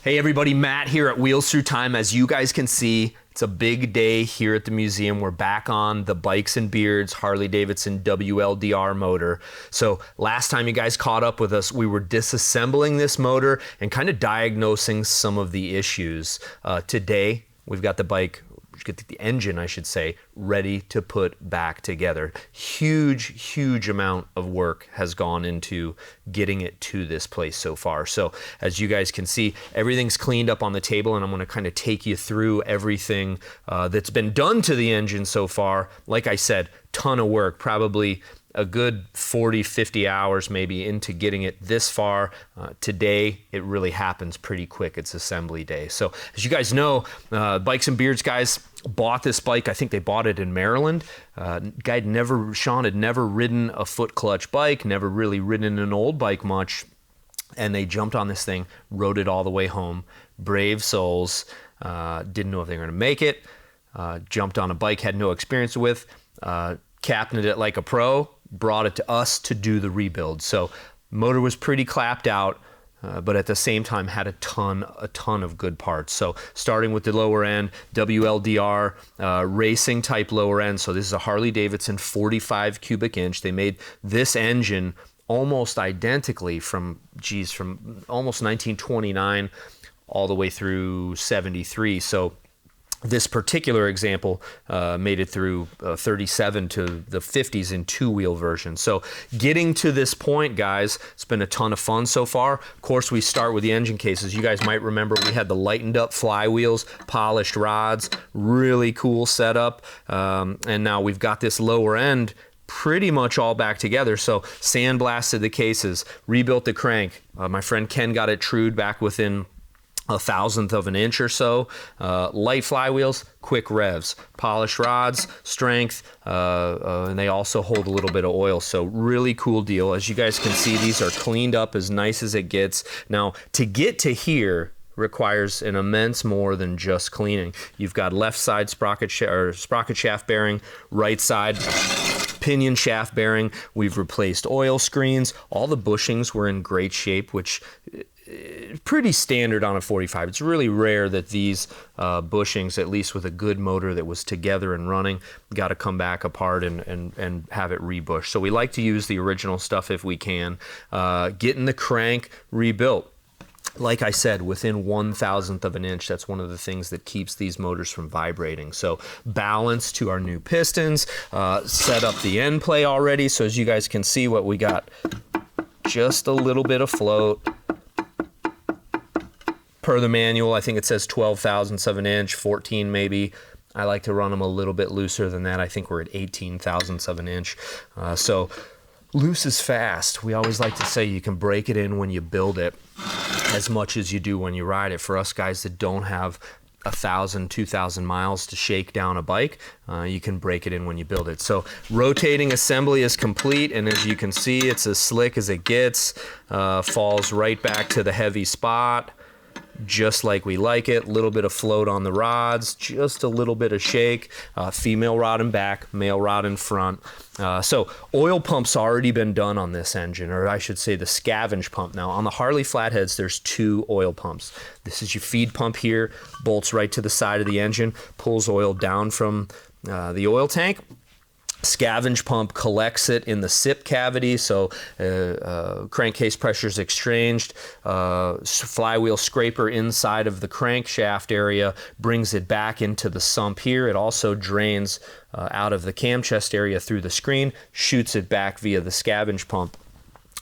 Hey everybody, Matt here at Wheels Through Time. As you guys can see, it's a big day here at the museum. We're back on the Bikes and Beards Harley-Davidson WLDR motor. So last time you guys caught up with us, we were disassembling this motor and kind of diagnosing some of the issues. Today, we've got the bike, the engine, I should say, ready to put back together. Huge amount of work has gone into getting it to this place so far. So as you guys can see, everything's cleaned up on the table, and I'm going to kind of take you through everything that's been done to the engine so far. Like I said, ton of work, probably a good 40, 50 hours maybe into getting it this far. Today, it really happens pretty quick. It's assembly day. So as you guys know, Bikes and Beards guys bought this bike. I think they bought it in Maryland. Sean had never ridden a foot clutch bike, never really ridden an old bike much. And they jumped on this thing, rode it all the way home. Brave souls, didn't know if they were gonna make it. Jumped on a bike, had no experience with, captained it like a pro, brought it to us to do the rebuild. So motor was pretty clapped out, but at the same time had a ton of good parts. So starting with the lower end, WLDR racing type lower end. So this is a Harley-Davidson 45 cubic inch. They made this engine almost identically from almost 1929 all the way through 73. So this particular example made it through 37 to the 50s in two-wheel version. So getting to this point, guys, it's been a ton of fun so far. Of course, we start with the engine cases. You guys might remember we had the lightened up flywheels, polished rods, really cool setup. And now we've got this lower end pretty much all back together. So sandblasted the cases, rebuilt the crank. My friend Ken got it trued back within a thousandth of an inch or so. Light flywheels, quick revs, polished rods, strength, and they also hold a little bit of oil. So really cool deal. As you guys can see, these are cleaned up as nice as it gets. Now, to get to here requires an immense more than just cleaning. You've got left side sprocket shaft bearing, right side pinion shaft bearing. We've replaced oil screens. All the bushings were in great shape, which pretty standard on a 45. It's really rare that these bushings, at least with a good motor that was together and running, got to come back apart and have it rebushed. So we like to use the original stuff if we can. Getting the crank rebuilt. Like I said, within 1,000th of an inch, that's one of the things that keeps these motors from vibrating. So balance to our new pistons, set up the end play already. So as you guys can see, what we got, just a little bit of float. Per the manual, I think it says 12 thousandths of an inch, 14 maybe. I like to run them a little bit looser than that. I think we're at 18 thousandths of an inch. So loose is fast. We always like to say you can break it in when you build it as much as you do when you ride it. For us guys that don't have 1,000, 2,000 miles to shake down a bike, you can break it in when you build it. So rotating assembly is complete, and as you can see, it's as slick as it gets. Falls right back to the heavy spot, just like we like it. Little bit of float on the rods, just a little bit of shake. Female rod in back, male rod in front. So oil pump's already been done on this engine, or I should say the scavenge pump. Now on the Harley flatheads, there's two oil pumps. This is your feed pump here, bolts right to the side of the engine, pulls oil down from the oil tank. Scavenge pump collects it in the sip cavity, so crankcase pressure is exchanged. Flywheel scraper inside of the crankshaft area brings it back into the sump here. It also drains out of the cam chest area through the screen, shoots it back via the scavenge pump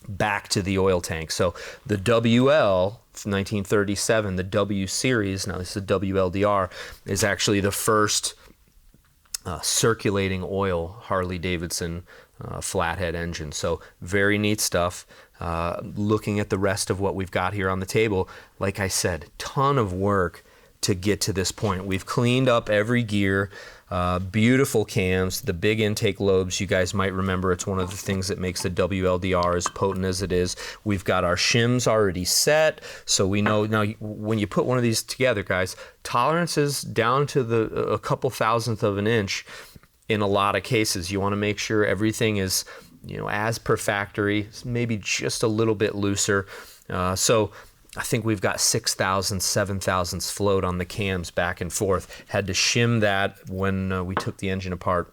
back to the oil tank. So the WL 1937, the W series, now this is a WLDR, is actually the first circulating oil Harley-Davidson flathead engine. So very neat stuff. Looking at the rest of what we've got here on the table, like I said, ton of work to get to this point. We've cleaned up every gear, beautiful cams, the big intake lobes. You guys might remember it's one of the things that makes the WLDR as potent as it is. We've got our shims already set, so we know now when you put one of these together, guys, tolerances down to a couple thousandth of an inch in a lot of cases. You want to make sure everything is, you know, as per factory, maybe just a little bit looser. So I think we've got 6,000, 7,000 float on the cams back and forth. Had to shim that when we took the engine apart.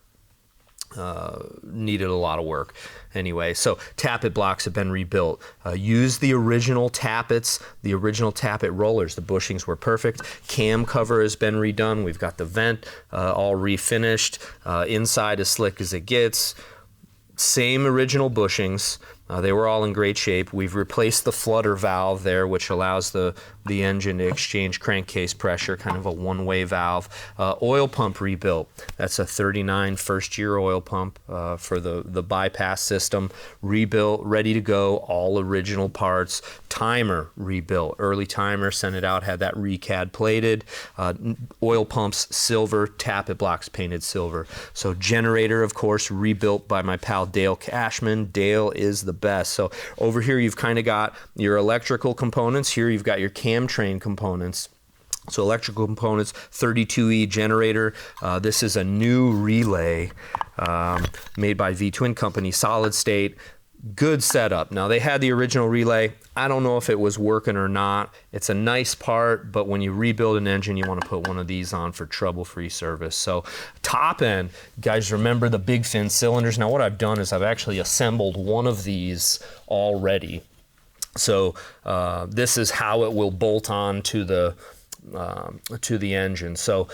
Needed a lot of work. Anyway, so tappet blocks have been rebuilt. Use the original tappets, the original tappet rollers. The bushings were perfect. Cam cover has been redone. We've got the vent all refinished. Inside as slick as it gets. Same original bushings. They were all in great shape. We've replaced the flutter valve there, which allows the engine to exchange crankcase pressure, kind of a one-way valve. Oil pump rebuilt. That's a 39 first-year oil pump for the bypass system. Rebuilt, ready to go, all original parts. Timer rebuilt. Early timer, sent it out, had that recad plated. Oil pumps, silver. Tappet blocks painted silver. So generator, of course, rebuilt by my pal Dale Cashman. Dale is the best. So over here you've kind of got your electrical components. Here you've got your cam train components. So electrical components, 32E generator. This is a new relay made by V-Twin Company, solid state. Good setup. Now they had the original relay. I don't know if it was working or not. It's a nice part, but when you rebuild an engine, you want to put one of these on for trouble-free service. So top end, guys, remember the big fin cylinders. Now what I've done is I've actually assembled one of these already. So this is how it will bolt on to the engine. So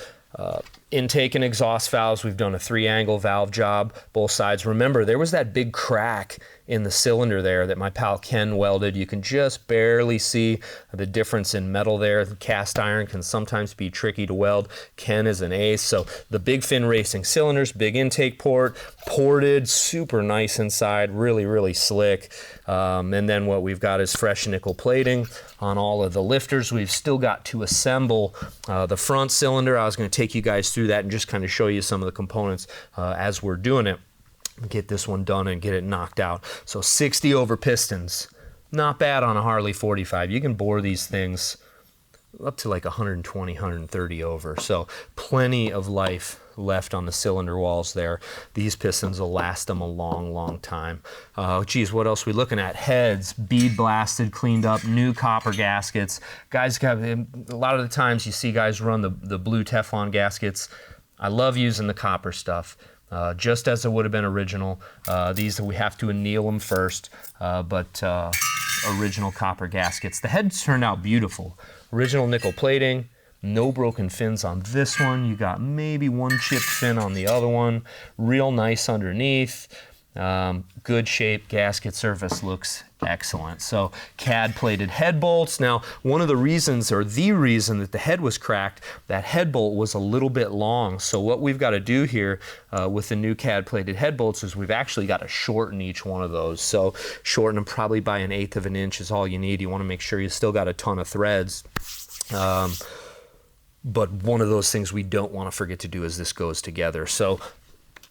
intake and exhaust valves, we've done a 3-angle valve job, both sides. Remember, there was that big crack in the cylinder there that my pal Ken welded. You can just barely see the difference in metal there. The cast iron can sometimes be tricky to weld. Ken is an ace. So the big fin racing cylinders, big intake port, ported, super nice inside, really, really slick. And then what we've got is fresh nickel plating on all of the lifters. We've still got to assemble the front cylinder. I was going to take you guys through that and just kind of show you some of the components as we're doing it. Get this one done and get it knocked out. So 60 over pistons, not bad on a Harley 45. You can bore these things up to like 120, 130 over. So plenty of life left on the cylinder walls there. These pistons will last them a long, long time. Geez, what else are we looking at? Heads, bead blasted, cleaned up, new copper gaskets. Guys, a lot of the times you see guys run the blue Teflon gaskets. I love using the copper stuff. Just as it would have been original. These we have to anneal them first, but original copper gaskets. The heads turned out beautiful. Original nickel plating, no broken fins on this one. You got maybe one chipped fin on the other one. Real nice underneath. Good shape, gasket surface looks excellent. So CAD plated head bolts. Now, one of the reasons, or the reason that the head was cracked, that head bolt was a little bit long. So what we've got to do here with the new CAD plated head bolts is we've actually got to shorten each one of those. So shorten them probably by 1/8 of an inch is all you need. You want to make sure you still got a ton of threads. But one of those things we don't want to forget to do as this goes together. So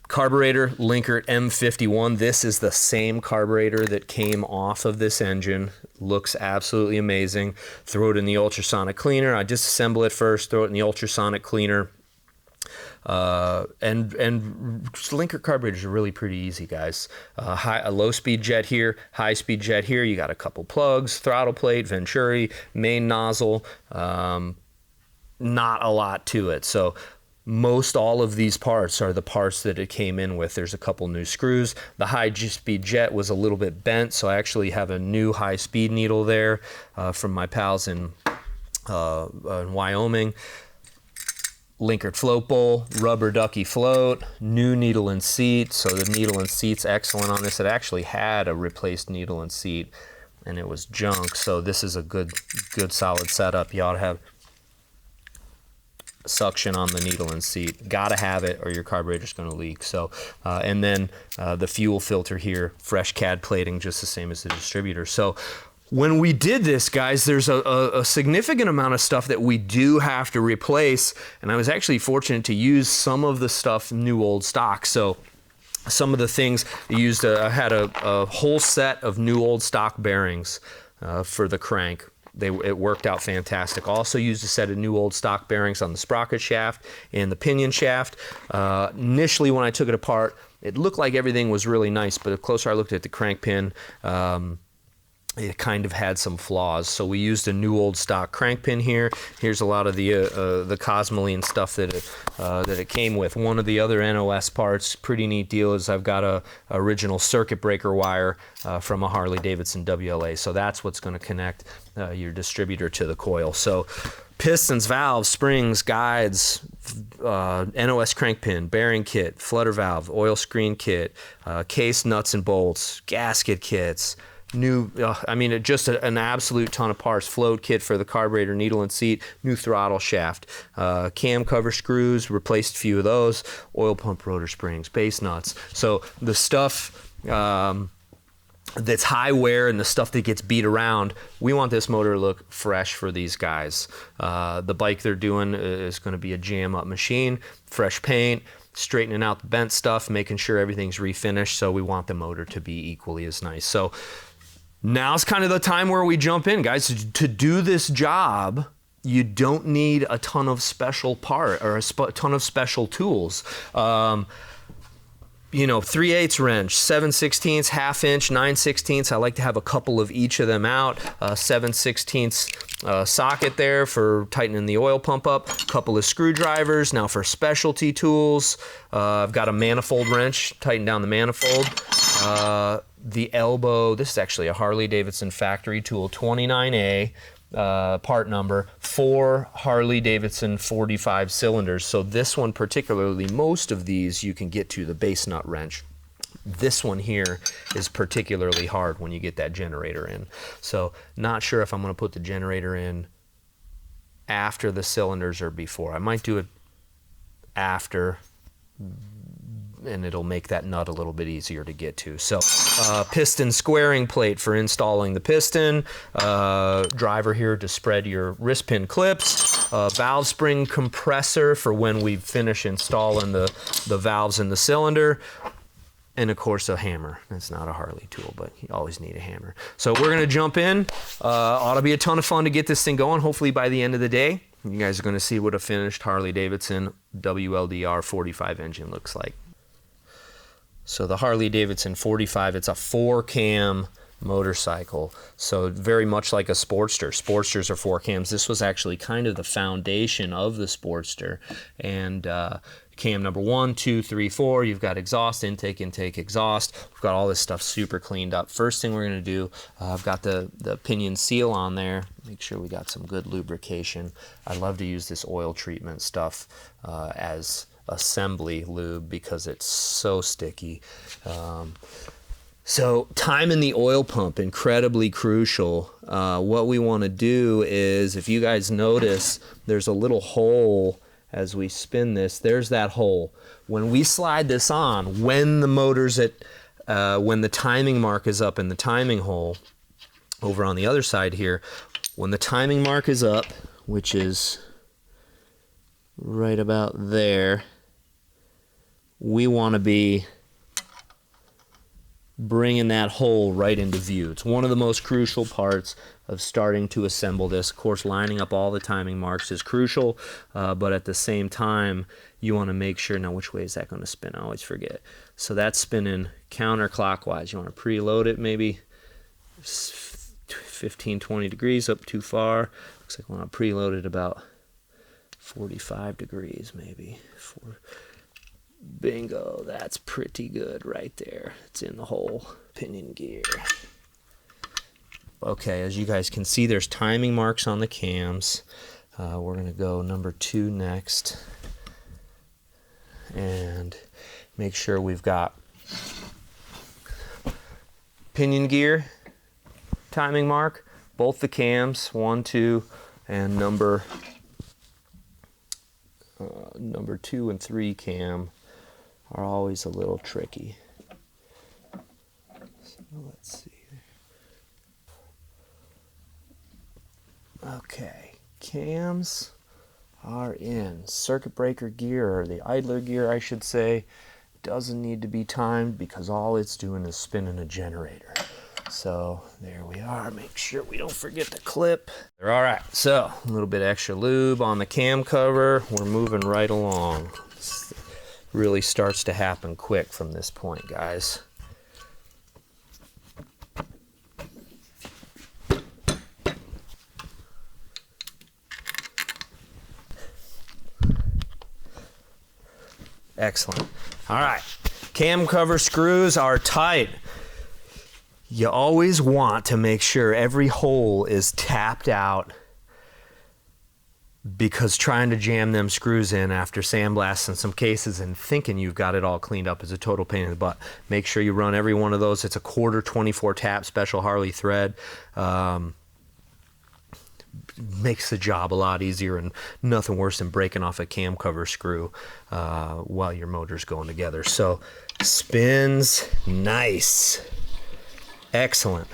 carburetor, Linkert M51. This is the same carburetor that came off of this engine. Looks absolutely amazing. Throw it in the ultrasonic cleaner. I disassemble it first, throw it in the ultrasonic cleaner. And Linkert carburetors are really pretty easy, guys. A low-speed jet here, high-speed jet here. You got a couple plugs, throttle plate, venturi, main nozzle. Not a lot to it. So most all of these parts are the parts that it came in with. There's a couple new screws. The high-speed jet was a little bit bent, so I actually have a new high-speed needle there from my pals in Wyoming. Linkert float bowl, rubber ducky float, new needle and seat. So the needle and seat's excellent on this. It actually had a replaced needle and seat, and it was junk. So this is a good solid setup. You ought to have suction on the needle and seat. Gotta have it or your carburetor's gonna leak. So and then the fuel filter here, fresh CAD plating, just the same as the distributor. So when we did this, guys, there's a significant amount of stuff that we do have to replace, and I was actually fortunate to use some of the stuff new old stock. So some of the things I used, I had a whole set of new old stock bearings for the crank. It worked out fantastic. Also used a set of new old stock bearings on the sprocket shaft and the pinion shaft. Initially when I took it apart, it looked like everything was really nice, but the closer I looked at the crank pin, it kind of had some flaws. So we used a new old stock crank pin here. Here's a lot of the Cosmoline stuff that it came with. One of the other NOS parts, pretty neat deal, is I've got a original circuit breaker wire from a Harley-Davidson WLA. So that's what's going to connect your distributor to the coil. So pistons, valves, springs, guides, NOS crank pin, bearing kit, flutter valve, oil screen kit, case nuts and bolts, gasket kits, new, I mean, just an absolute ton of parts. Float kit for the carburetor, needle and seat, new throttle shaft, cam cover screws, replaced a few of those, oil pump rotor springs, base nuts. So the stuff that's high wear and the stuff that gets beat around, we want this motor to look fresh for these guys. The bike they're doing is going to be a jam up machine, fresh paint, straightening out the bent stuff, making sure everything's refinished. So we want the motor to be equally as nice. So now's kind of the time where we jump in, guys. To do this job, you don't need a ton of special ton of special tools. You know, 3/8 wrench, 7/16, half inch, 9/16. I like to have a couple of each of them out. 7/16 socket there for tightening the oil pump up. A couple of screwdrivers. Now for specialty tools, I've got a manifold wrench, tighten down the manifold. The elbow, this is actually a Harley-Davidson factory tool, 29A. Part number, 4 Harley-Davidson 45 cylinders. So this one particularly, most of these you can get to the base nut wrench. This one here is particularly hard when you get that generator in. So not sure if I'm going to put the generator in after the cylinders or before. I might do it after, and it'll make that nut a little bit easier to get to. So piston squaring plate for installing the piston, driver here to spread your wrist pin clips, valve spring compressor for when we finish installing the valves in the cylinder, and of course a hammer. It's not a Harley tool, but you always need a hammer. So we're gonna jump in. Ought to be a ton of fun to get this thing going. Hopefully by the end of the day, you guys are gonna see what a finished Harley-Davidson WLDR 45 engine looks like. So the Harley-Davidson 45, it's a 4-cam motorcycle. So very much like a Sportster. Sportsters are 4 cams. This was actually kind of the foundation of the Sportster. And cam number 1, 2, 3, 4, you've got exhaust, intake, exhaust. We've got all this stuff super cleaned up. First thing we're going to do, I've got the pinion seal on there. Make sure we got some good lubrication. I love to use this oil treatment stuff as assembly lube because it's so sticky. So timing the oil pump, incredibly crucial. What we want to do is, if you guys notice, there's a little hole as we spin this. There's that hole. When we slide this on, when the motor's at, when the timing mark is up in the timing hole, over on the other side here, when the timing mark is up, which is right about there, we want to be bringing that hole right into view. It's one of the most crucial parts of starting to assemble this. Of course, lining up all the timing marks is crucial, but at the same time, you want to make sure, now which way is that going to spin? I always forget. So that's spinning counterclockwise. You want to preload it maybe 15, 20 degrees, up too far. Looks like I want to preload it about 45 degrees maybe. Bingo, that's pretty good right there. It's in the hole. Pinion gear. Okay, as you guys can see, there's timing marks on the cams. We're going to go number 2 next. And make sure we've got pinion gear, timing mark, both the cams, 1, 2, and number 2 and 3 cam are always a little tricky. So let's see. Okay, cams are in. Circuit breaker gear, or the idler gear I should say, doesn't need to be timed because all it's doing is spinning a generator. So there we are. Make sure we don't forget the clip. All right, so a little bit extra lube on the cam cover. We're moving right along. This really starts to happen quick from this point, guys. Excellent. All right, cam cover screws are tight. You always want to make sure every hole is tapped out, because trying to jam them screws in after sandblasting some cases and thinking you've got it all cleaned up is a total pain in the butt. Make sure you run every one of those. It's a quarter 24 tap special Harley thread. Makes the job a lot easier, and nothing worse than breaking off a cam cover screw while your motor's going together. So spins nice. Excellent.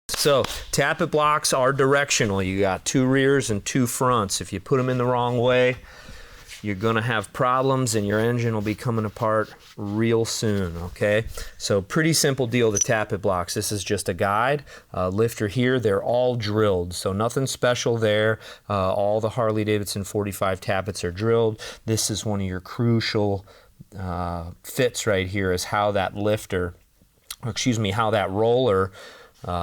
So tappet blocks are directional. You got 2 rears and 2 fronts. If you put them in the wrong way, you're going to have problems and your engine will be coming apart real soon, okay? So pretty simple deal, the tappet blocks. This is just a guide. Lifter here, they're all drilled, so nothing special there. All the Harley-Davidson 45 tappets are drilled. This is one of your crucial fits right here, is how that lifter, or excuse me, how that roller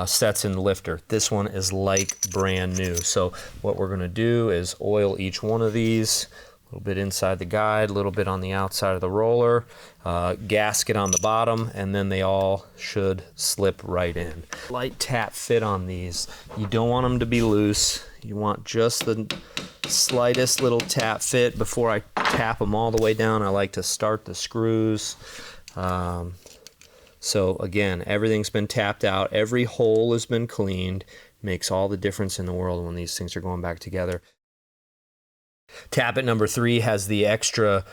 sets in the lifter. This one is like brand new. So what we're going to do is oil each one of these, a little bit inside the guide, a little bit on the outside of the roller, gasket on the bottom, and then they all should slip right in. Light tap fit on these. You don't want them to be loose. You want just the slightest little tap fit. Before I tap them all the way down, I like to start the screws. So again, everything's been tapped out. Every hole has been cleaned. Makes all the difference in the world when these things are going back together. Tappet number 3 has the extra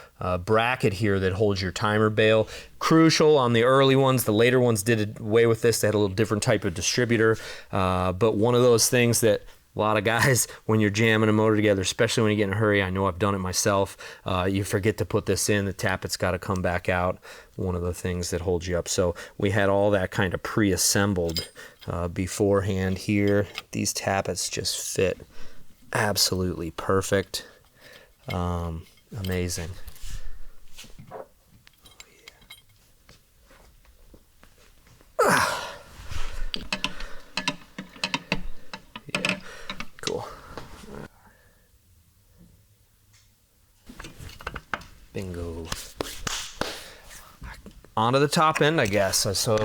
bracket here that holds your timer bail. Crucial on the early ones. The later ones did away with this. They had a little different type of distributor. But one of those things that a lot of guys, when you're jamming a motor together, especially when you get in a hurry, I know I've done it myself, you forget to put this in. The tappet's got to come back out. One of the things that holds you up. So we had all that kind of pre-assembled beforehand here. These tappets just fit absolutely perfect. Amazing. Yeah, cool. Bingo. Onto the top end, I guess. So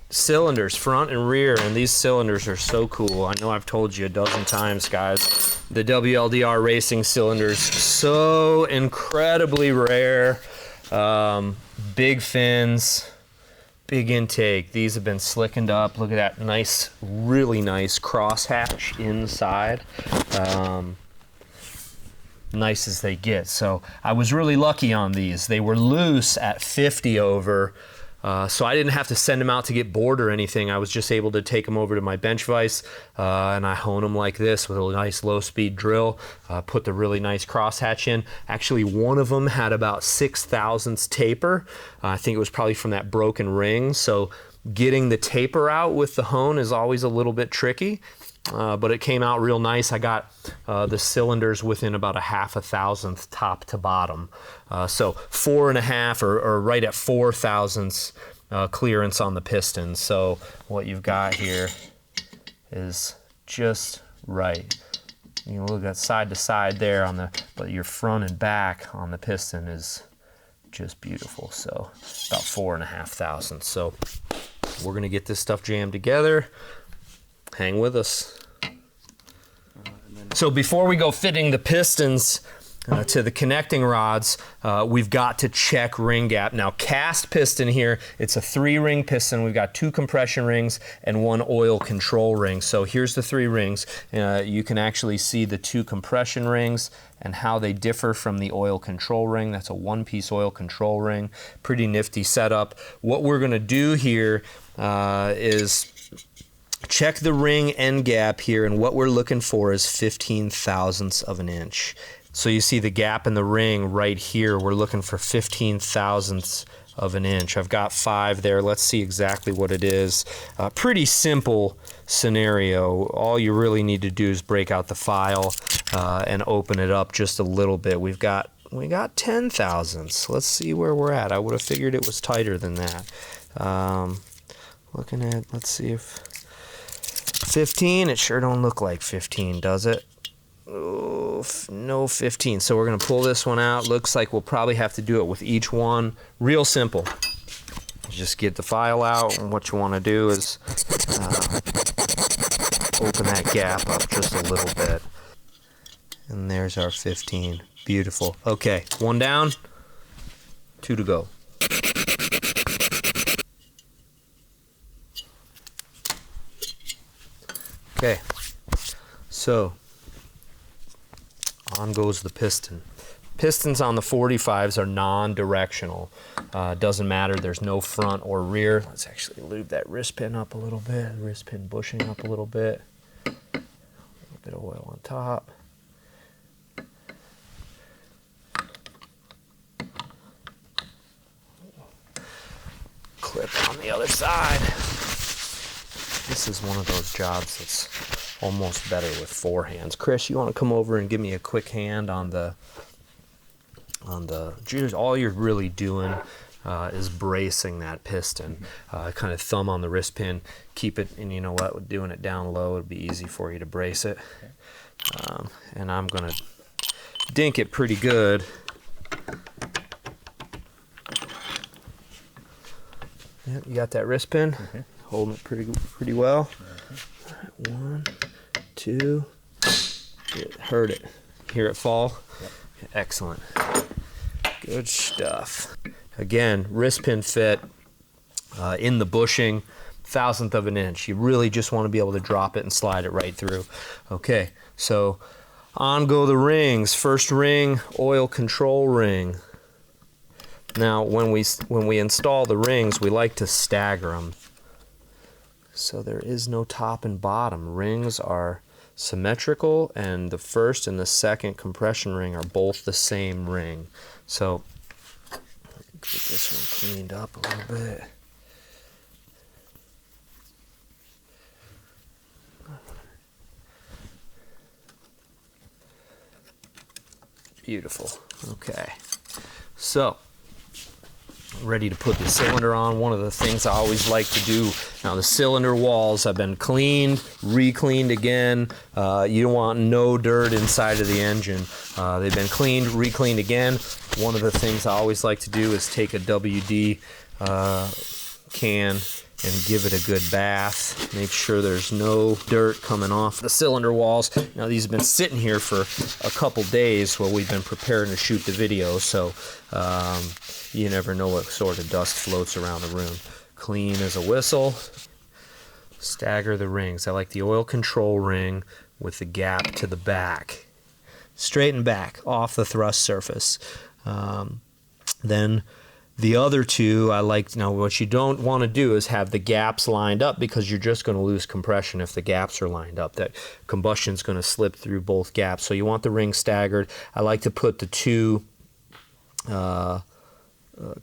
cylinders, front and rear, and these cylinders are so cool. I know I've told you a dozen times, guys. The WLDR racing cylinders, so incredibly rare. Big fins, big intake. These have been slickened up. Look at that nice, really nice crosshatch inside. Nice as they get. So I was really lucky on these. They were loose at 50 over. So I didn't have to send them out to get bored or anything. I was just able to take them over to my bench vise and I hone them like this with a nice low-speed drill. Put the really nice crosshatch in. Actually, one of them had about 6/1000ths taper. I think it was probably from that broken ring. So getting the taper out with the hone is always a little bit tricky. But it came out real nice. I got the cylinders within about a 0.5 top to bottom. So 4.5 or right at 0.4 clearance on the pistons. So what you've got here is just right. You look at side to side there on the, but your front and back on the piston is just beautiful. So about 4.5. So we're gonna get this stuff jammed together. Hang with us. So before we go fitting the pistons to the connecting rods, we've got to check ring gap. Now, cast piston here, it's a 3-ring piston. We've got 2 compression rings and 1 oil control ring. So here's the 3 rings. You can actually see the 2 compression rings and how they differ from the oil control ring. That's a 1-piece oil control ring. Pretty nifty setup. What we're gonna do here is check the ring end gap here, and what we're looking for is 0.15 of an inch. So you see the gap in the ring right here. We're looking for 0.15 of an inch. I've got 5 there. Let's see exactly what it is. Pretty simple scenario. All you really need to do is break out the file and open it up just a little bit. We got 0.10. Let's see where we're at. I would have figured it was tighter than that. Looking at, let's see if 15, it sure don't look like 15, does it? Oh, no go 15. So we're gonna pull this one out. Looks like we'll probably have to do it with each one. Real simple. Just get the file out, and what you wanna do is open that gap up just a little bit. And there's our 15. Beautiful. Okay, one down, 2 to go. Okay, so on goes the piston. Pistons on the 45s are non-directional. Doesn't matter, there's no front or rear. Let's actually lube that wrist pin up a little bit, wrist pin bushing up a little bit. A little bit of oil on top. Clip on the other side. This is one of those jobs that's almost better with 4 hands. Chris, you want to come over and give me a quick hand on the all you're really doing is bracing that piston. Kind of thumb on the wrist pin, keep it, and you know what, doing it down low, it'll be easy for you to brace it. And I'm gonna dink it pretty good. Yep, you got that wrist pin? Mm-hmm. Holding it pretty well. Mm-hmm. 1, 2. Heard it. Hear it fall? Yep. Excellent. Good stuff. Again, wrist pin fit in the bushing, 1/1000 of an inch. You really just want to be able to drop it and slide it right through. Okay, so on go the rings. First ring, oil control ring. Now, when we install the rings, we like to stagger them. So there is no top and bottom. Rings are symmetrical, and the first and the second compression ring are both the same ring. So get this one cleaned up a little bit. Beautiful. Okay. So ready to put the cylinder on. One of the things I always like to do, now the cylinder walls have been cleaned, re-cleaned again. You don't want no dirt inside of the engine. They've been cleaned, re-cleaned again. One of the things I always like to do is take a WD can and give it a good bath. Make sure there's no dirt coming off the cylinder walls. Now these have been sitting here for a couple days while we've been preparing to shoot the video, so you never know what sort of dust floats around the room. Clean as a whistle. Stagger the rings. I like the oil control ring with the gap to the back. Straighten back off the thrust surface. Then the other two, I like, now what you don't want to do is have the gaps lined up, because you're just going to lose compression if the gaps are lined up. That combustion's going to slip through both gaps. So you want the ring staggered. I like to put the two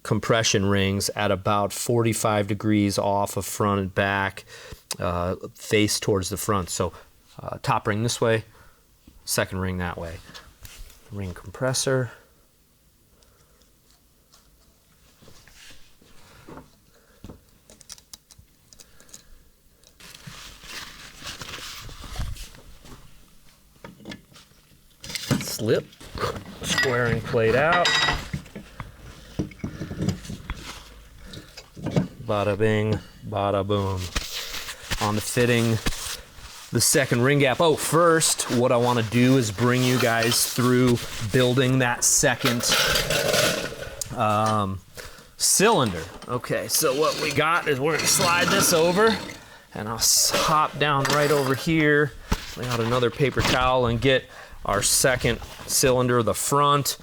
compression rings at about 45 degrees off of front and back, face towards the front. So top ring this way, second ring that way. Ring compressor. Slip, squaring plate out. Bada bing, bada boom. On the fitting, the second ring gap. Oh, first, what I want to do is bring you guys through building that second cylinder. Okay, so what we got is we're going to slide this over, and I'll hop down right over here, lay out another paper towel, and get our second cylinder, the front.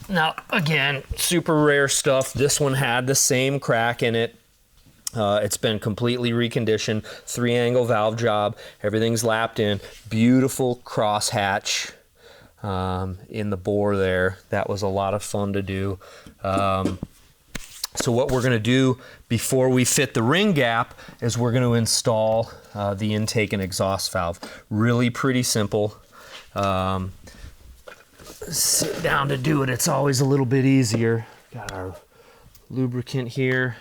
Now, again, super rare stuff. This one had the same crack in it. It's been completely reconditioned. 3-angle valve job. Everything's lapped in. Beautiful crosshatch in the bore there. That was a lot of fun to do. So what we're going to do before we fit the ring gap is we're going to install the intake and exhaust valve. Really pretty simple. Sit down to do it, it's always a little bit easier. Got our lubricant here,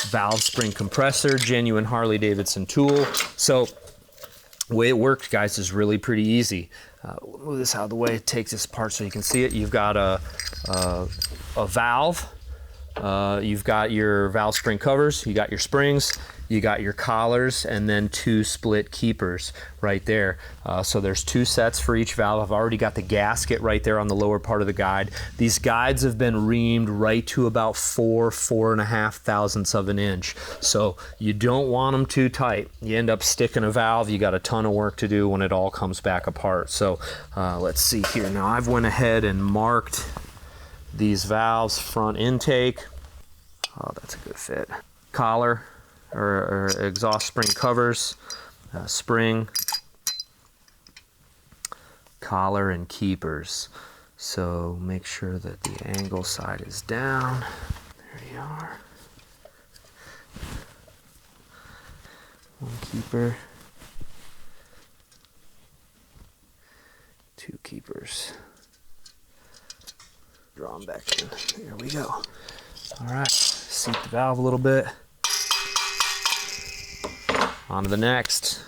valve spring compressor, genuine Harley-Davidson tool. So the way it works, guys, is really pretty easy. we'll move this out of the way, take this apart so you can see it. You've got a valve, you've got your valve spring covers, you got your springs, you got your collars, and then 2 split keepers right there. So there's 2 sets for each valve. I've already got the gasket right there on the lower part of the guide. These guides have been reamed right to about 4.5 thousandths of an inch. So you don't want them too tight. You end up sticking a valve, you got a ton of work to do when it all comes back apart. So let's see here. Now I've went ahead and marked these valves: front intake, oh, that's a good fit, collar, or exhaust spring covers, spring, collar, and keepers. So make sure that the angle side is down. There you are. 1 keeper, 2 keepers. Draw them back in. There we go. All right, seat the valve a little bit. On to the next.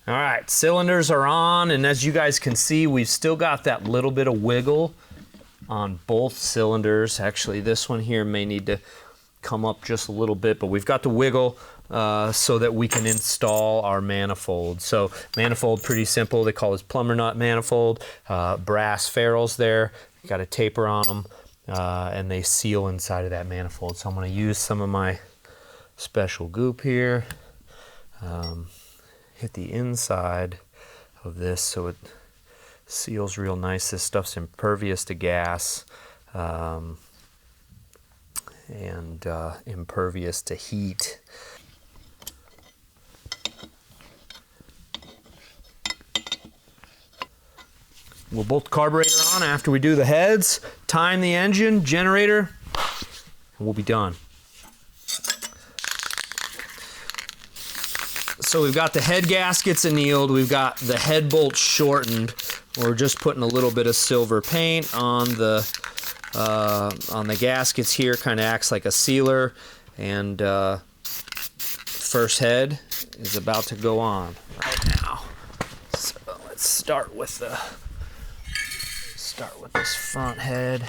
All right, cylinders are on, and as you guys can see, we've still got that little bit of wiggle on both cylinders. Actually, this one here may need to come up just a little bit, but we've got the wiggle so that we can install our manifold. So manifold, pretty simple. They call this plumber nut manifold. Brass ferrules there. Got a taper on them, and they seal inside of that manifold. So I'm going to use some of my special goop here. Hit the inside of this so it seals real nice. This stuff's impervious to gas. And impervious to heat. We'll bolt the carburetor on after we do the heads, time the engine, generator, and we'll be done. So we've got the head gaskets annealed, we've got the head bolts shortened. We're just putting a little bit of silver paint on the gaskets here, kind of acts like a sealer, and first head is about to go on right now. So let's start with this front head.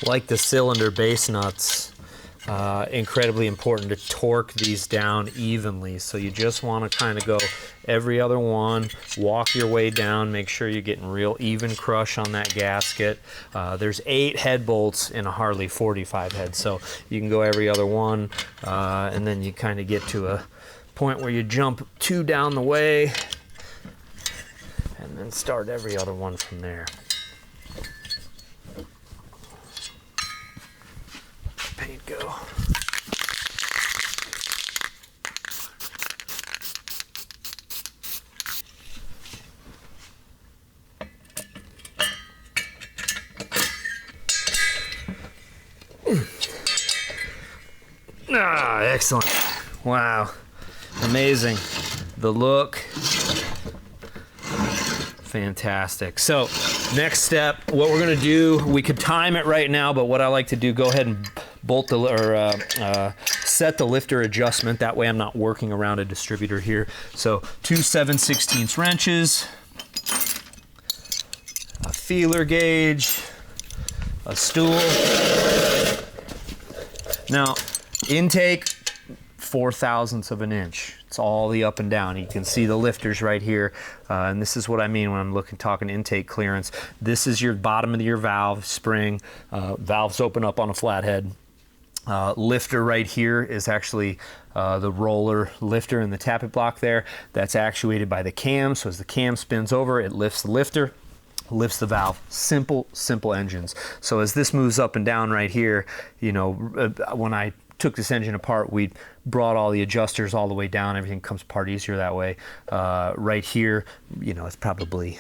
Like the cylinder base nuts, incredibly important to torque these down evenly. So you just want to kind of go every other one, walk your way down, make sure you're getting real even crush on that gasket. There's 8 head bolts in a Harley 45 head, so you can go every other one, and then you kind of get to a point where you jump 2 down the way, and then start every other one from there. Paint go. Ah, excellent. Wow. Amazing. The look. Fantastic. So, next step, what we're going to do, we could time it right now, but what I like to do, go ahead and bolt the, or set the lifter adjustment. That way I'm not working around a distributor here. So, 2 7/16 wrenches, a feeler gauge, a stool. Now, intake, 4 thousandths of an inch. It's all the up and down. You can see the lifters right here, and this is what I mean when I'm talking intake clearance. This is your bottom of your valve spring. Valves open up on a flathead. Lifter right here is actually the roller lifter in the tappet block there. That's actuated by the cam, so as the cam spins over, it lifts the lifter, lifts the valve. Simple engines. So as this moves up and down right here, you know, when I took this engine apart, we brought all the adjusters all the way down. Everything comes apart easier that way. Right here, you know, it's probably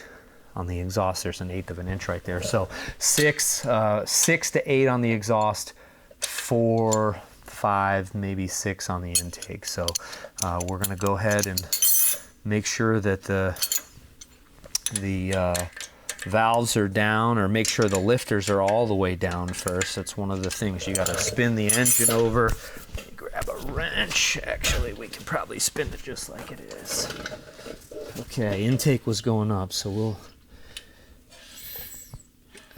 on the exhaust, there's an 1/8 of an inch right there. So 6 to 8 on the exhaust, 4, 5, maybe 6 on the intake. So we're gonna go ahead and make sure that the valves are down, or make sure the lifters are all the way down first. That's one of the things. You got to spin the engine over. Grab a wrench. Actually, we can probably spin it just like it is. Okay, intake was going up, so we'll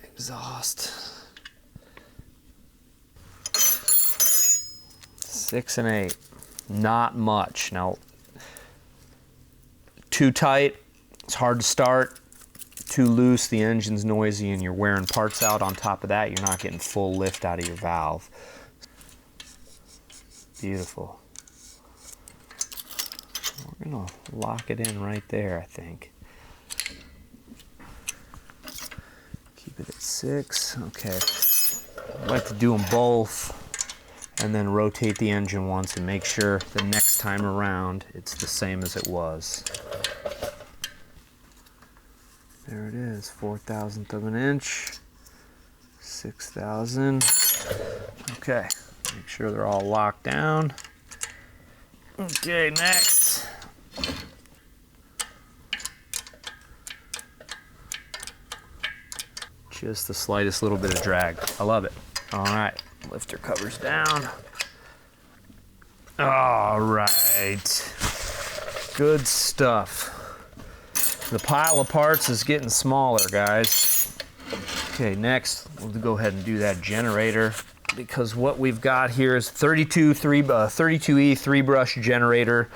exhaust. 6 and 8. Not much. Now, too tight, it's hard to start. Too loose, the engine's noisy and you're wearing parts out. On top of that, you're not getting full lift out of your valve. Beautiful. We're gonna lock it in right there, I think. Keep it at 6, okay. I like to do them both and then rotate the engine once and make sure the next time around it's the same as it was. There it is, 4/1000th of an inch, 6,000. Okay, make sure they're all locked down. Okay, next. Just the slightest little bit of drag. I love it. All right, lifter covers down. All right, good stuff. The pile of parts is getting smaller, guys. Okay, next, we'll go ahead and do that generator, because what we've got here is 32E 3-brush generator.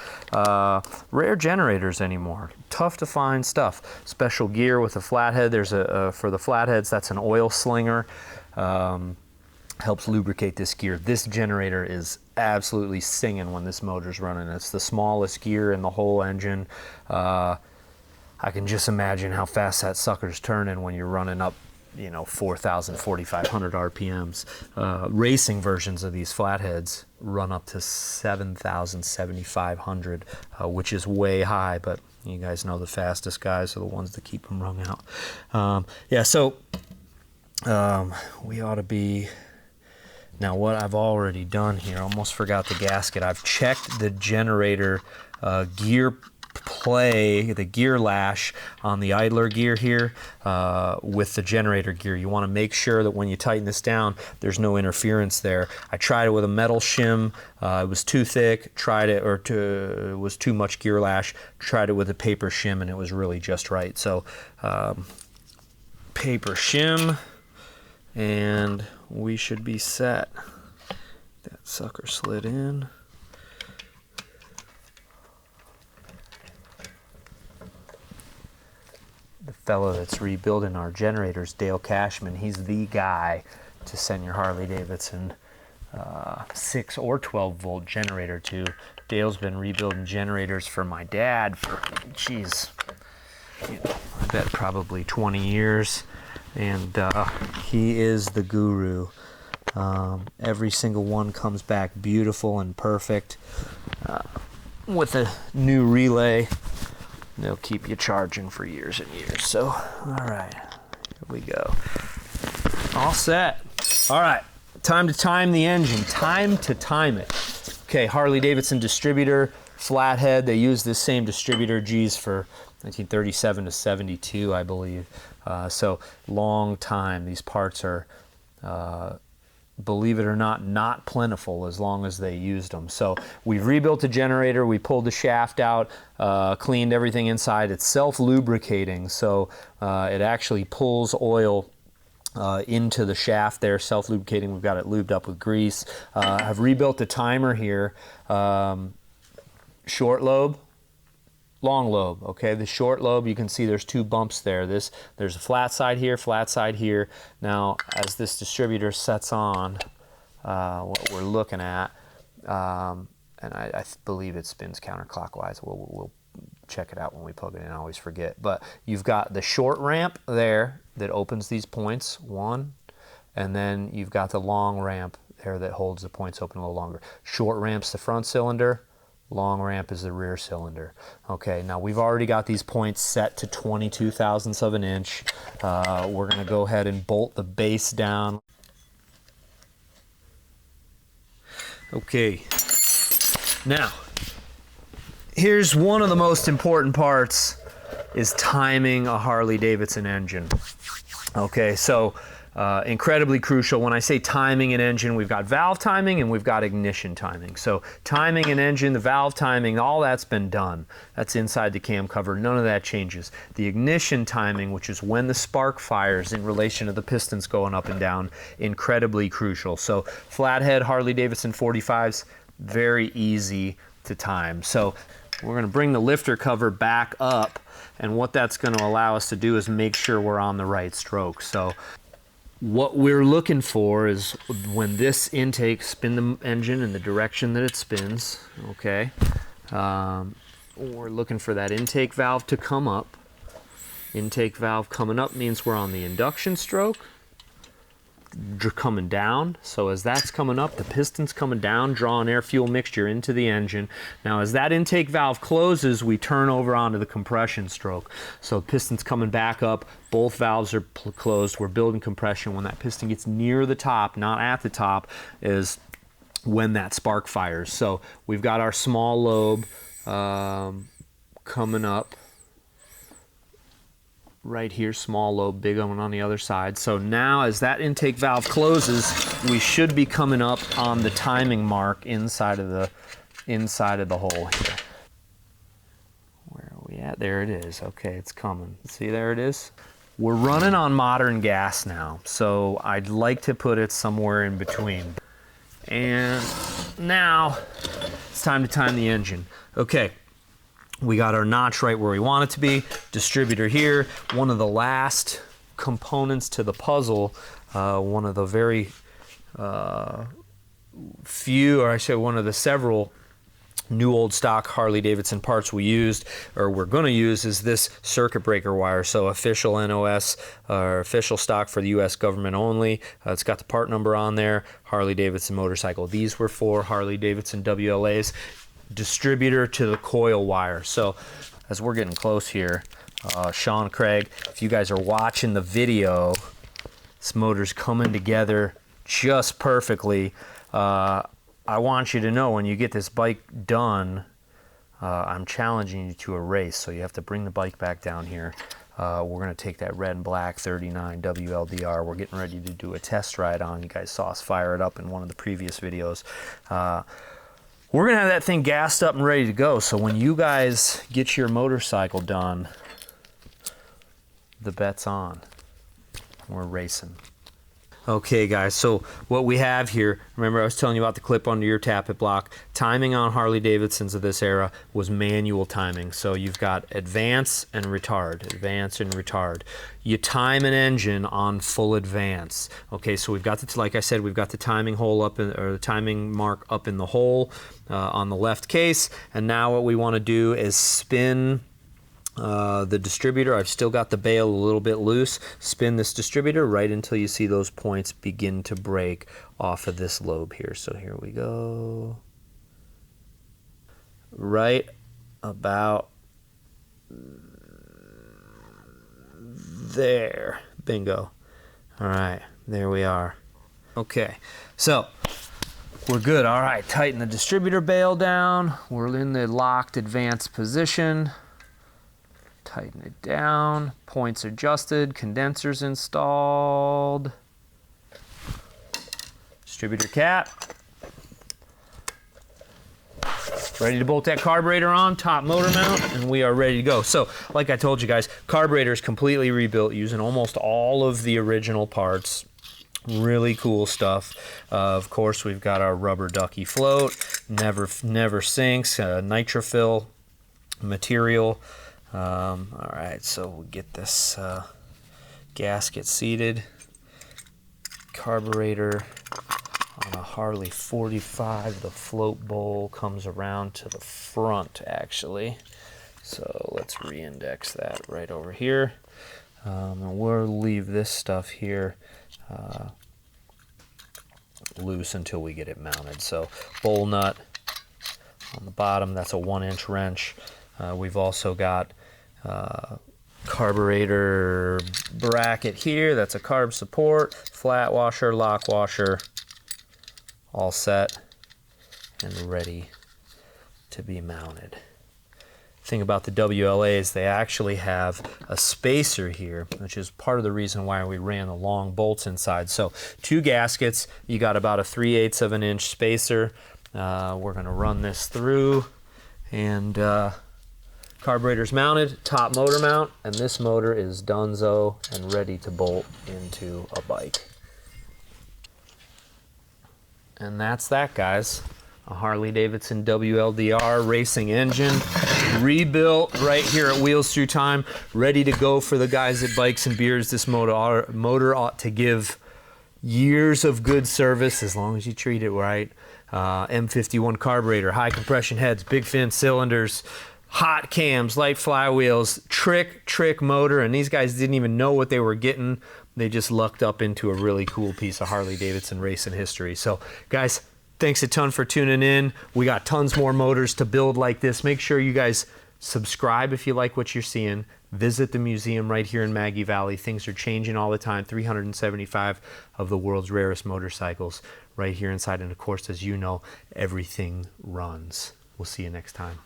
Rare generators anymore. Tough to find stuff. Special gear with a flathead. There's for the flatheads, that's an oil slinger. Helps lubricate this gear. This generator is absolutely singing when this motor's running. It's the smallest gear in the whole engine. I can just imagine how fast that sucker's turning when you're running up, 4,000, 4,500 RPMs. Racing versions of these flatheads run up to 7,000, 7,500, which is way high, but you guys know the fastest guys are the ones that keep them wrung out. Yeah, so we ought to be... Now what I've already done here, almost forgot the gasket. I've checked the generator gear play, the gear lash on the idler gear here with the generator gear. You want to make sure that when you tighten this down, there's no interference there. I tried it with a metal shim. It was too thick. Tried it, it was too much gear lash. Tried it with a paper shim, and it was really just right. So paper shim, and we should be set. That sucker slid in. The fellow that's rebuilding our generators, Dale Cashman, he's the guy to send your Harley-Davidson 6 or 12 volt generator to. Dale's been rebuilding generators for my dad for, geez, I bet probably 20 years, and he is the guru. Every single one comes back beautiful and perfect with a new relay. They'll keep you charging for years and years. So, all right, here we go. All set. All right, time to time the engine. Time to time it. Okay, Harley-Davidson distributor, flathead. They use this same distributor, geez, for 1937 to 72, I believe. So, long time. These parts are... believe it or not plentiful as long as they used them. So we've rebuilt the generator, we pulled the shaft out, cleaned everything inside. It's self-lubricating, so it actually pulls oil into the shaft there, self-lubricating. We've got it lubed up with grease. I've rebuilt the timer here. Short lobe, long lobe, okay? The short lobe, you can see there's 2 bumps there. There's a flat side here, flat side here. Now, as this distributor sets on, what we're looking at, and I believe it spins counterclockwise. We'll check it out when we plug it in, I always forget. But you've got the short ramp there that opens these points, 1, and then you've got the long ramp there that holds the points open a little longer. Short ramp's the front cylinder, long ramp is the rear cylinder. Okay, now we've already got these points set to 22 thousandths of an inch. We're gonna go ahead and bolt the base down. Okay, now, here's one of the most important parts is timing a Harley-Davidson engine. Okay, so incredibly crucial. When I say timing an engine, we've got valve timing and we've got ignition timing. So timing an engine, the valve timing, all that's been done. That's inside the cam cover. None of that changes. The ignition timing, which is when the spark fires in relation to the pistons going up and down, incredibly crucial. So flathead Harley-Davidson 45s, very easy to time. So we're going to bring the lifter cover back up, and what that's going to allow us to do is make sure we're on the right stroke. So what we're looking for is when this intake, spin the engine in the direction that it spins, okay? We're looking for that intake valve to come up. Intake valve coming up means we're on the induction stroke. Coming down, so as that's coming up, the piston's coming down, drawing air-fuel mixture into the engine. Now as that intake valve closes, we turn over onto the compression stroke. So piston's coming back up, both valves are closed, we're building compression. When that piston gets near the top, not at the top, is when that spark fires. So we've got our small lobe coming up right here, small lobe, big one on the other side. So now as that intake valve closes, we should be coming up on the timing mark inside of the hole here. Where are we at? There it is. Okay, it's coming. See, there it is. We're running on modern gas now, so I'd like to put it somewhere in between. And now it's time to time the engine. Okay. We got our notch right where we want it to be, distributor here. One of the last components to the puzzle, one of the very few, or I say one of the several new old stock Harley-Davidson parts we used, or we're going to use, is this circuit breaker wire. So official NOS, or official stock for the US government only. It's got the part number on there, Harley-Davidson motorcycle. These were for Harley-Davidson WLAs. Distributor to the coil wire. So as we're getting close here, Sean, Craig, if you guys are watching the video, this motor's coming together just perfectly. I want you to know when you get this bike done, I'm challenging you to a race, so you have to bring the bike back down here. We're going to take that red and black 39 WLDR. We're getting ready to do a test ride on. You guys saw us fire it up in one of the previous videos. We're going to have that thing gassed up and ready to go, so when you guys get your motorcycle done, the bet's on. We're racing. Okay guys, so what we have here, remember I was telling you about the clip under your tappet block. Timing on Harley-Davidsons of this era was manual timing. So you've got advance and retard, advance and retard. You time an engine on full advance. Okay, so we've got the, like I said, we've got the timing hole up in, or the timing mark up in the hole on the left case. And now what we want to do is spin the distributor. I've still got the bail a little bit loose. Spin this distributor right until you see those points begin to break off of this lobe here. So here we go. Right about there. Bingo. All right, there we are. Okay, so we're good. All right, tighten the distributor bail down. We're in the locked advanced position. Tighten it down, points adjusted, condensers installed, distributor cap, ready to bolt that carburetor on, top motor mount, and we are ready to go. So, like I told you guys, carburetor is completely rebuilt using almost all of the original parts. Really cool stuff. Of course, we've got our rubber ducky float, never sinks, nitrofill material. All right, so we'll get this gasket seated. Carburetor on a Harley 45, the float bowl comes around to the front actually. So let's re-index that right over here. And we'll leave this stuff here loose until we get it mounted. So bowl nut on the bottom, that's a 1-inch wrench. We've also got carburetor bracket here, that's a carb support, flat washer, lock washer, all set and ready to be mounted. thing about the WLA is they actually have a spacer here, which is part of the reason why we ran the long bolts inside. So 2 gaskets, you got about a 3/8 of an inch spacer. We're going to run this through, and carburetor's mounted, top motor mount, and this motor is donezo and ready to bolt into a bike. And that's that, guys. A Harley-Davidson WLDR racing engine, rebuilt right here at Wheels Through Time, ready to go for the guys at Bikes and Beers. This motor ought to give years of good service as long as you treat it right. M51 carburetor, high compression heads, big fin cylinders, hot cams, light flywheels, trick motor, and these guys didn't even know what they were getting. They just lucked up into a really cool piece of Harley-Davidson racing history. So, guys, thanks a ton for tuning in. We got tons more motors to build like this. Make sure you guys subscribe if you like what you're seeing. Visit the museum right here in Maggie Valley. Things are changing all the time. 375 of the world's rarest motorcycles right here inside. And of course, as you know, everything runs. We'll see you next time.